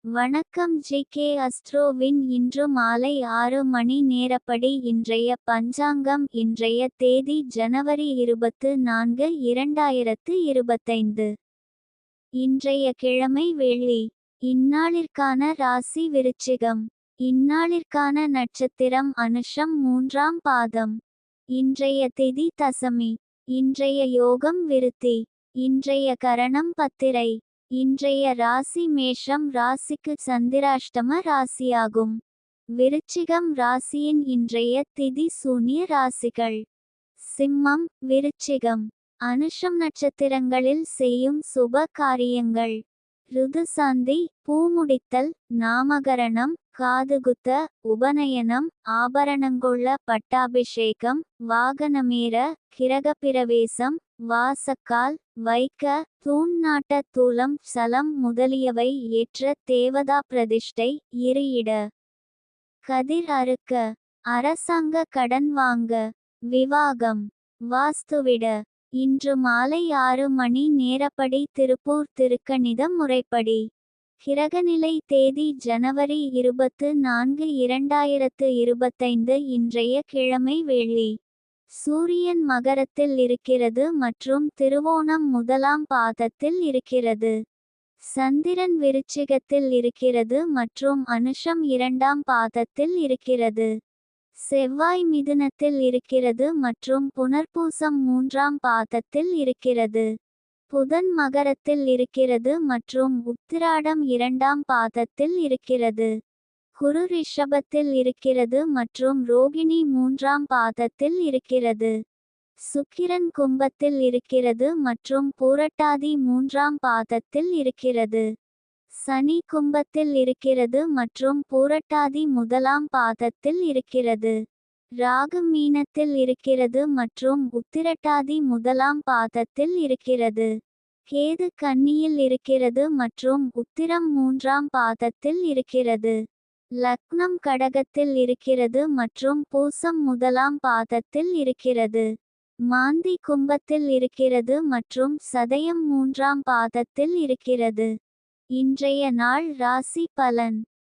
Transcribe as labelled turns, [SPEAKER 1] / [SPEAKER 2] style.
[SPEAKER 1] வணக்கம் ஜி.கே. அஸ்ட்ரோவின் இன்று மாலை 6 மணி நேரப்படி இன்றைய பஞ்சாங்கம். இன்றைய தேதி ஜனவரி 24, 2025. இன்றைய கிழமை வெள்ளி. இந்நாளிற்கான ராசி விருச்சிகம். இந்நாளிற்கான நட்சத்திரம் அனுஷம் 3ஆம் பாதம். இன்றைய திதி தசமி. இன்றைய யோகம் விருத்தி. இன்றைய கரணம் பத்திரை. இன்றைய ராசி மேஷம் ராசிக்கு சந்திராஷ்டம ராசியாகும். விருச்சிகம் ராசியின் இன்றைய திதி சூன்ய ராசிகள்: சிம்மம், விருச்சிகம். அனுஷம் நட்சத்திரங்களில் செய்யும் சுப காரியங்கள்: ருதுசாந்தி, பூமுடித்தல், நாமகரணம், காதுகுத்த, உபநயனம், ஆபரணங்கொள்ள பட்டாபிஷேகம், வாகனமேற, கிரகப்பிரவேசம், வாசக்கால் வைக்க, தூண் நாட்ட, தூலம் சலம் முதலியவை ஏற்ற, தேவதா பிரதிஷ்டை, இரு-இட கதிர் அறுக்க, அரசாங்க கடன் வாங்க, விவாகம், வாஸ்துவிட. இன்று மாலை 6 மணி நேரப்படி திருப்பூர் திருக்கணித முறைப்படி. கிரகநிலை தேதி ஜனவரி 24, 2025. இன்றைய கிழமை வெள்ளி. சூரியன் மகரத்தில் இருக்கிறது மற்றும் திருவோணம் 1ஆம் பாதத்தில் இருக்கிறது. சந்திரன் விருச்சிகத்தில் இருக்கிறது மற்றும் அனுஷம் 2ஆம் பாதத்தில் இருக்கிறது. செவ்வாய் மிதுனத்தில் இருக்கிறது மற்றும் புனர்பூசம் 3ஆம் பாதத்தில் இருக்கிறது. புதன் மகரத்தில் இருக்கிறது மற்றும் உத்திராடம் 2ஆம் பாதத்தில் இருக்கிறது. குரு ரிஷபத்தில் இருக்கிறது மற்றும் ரோகிணி 3ஆம் பாதத்தில் இருக்கிறது. சுக்கிரன் கும்பத்தில் இருக்கிறது மற்றும் பூரட்டாதி 3ஆம் பாதத்தில் இருக்கிறது. சனி கும்பத்தில் இருக்கிறது மற்றும் பூரட்டாதி 1ஆம் பாதத்தில் இருக்கிறது. ராகு மீனத்தில் இருக்கிறது மற்றும் உத்திரட்டாதி 1ஆம் பாதத்தில் இருக்கிறது. கேது கன்னியில் இருக்கிறது மற்றும் உத்திரம் 3ஆம் பாதத்தில் இருக்கிறது. லக்னம் கடகத்தில் இருக்கிறது மற்றும் பூசம் 1ஆம் பாதத்தில் இருக்கிறது. மாந்தி கும்பத்தில் இருக்கிறது மற்றும் சதயம் 3ஆம் பாதத்தில் இருக்கிறது. இன்றைய நாள் ராசி பலன்.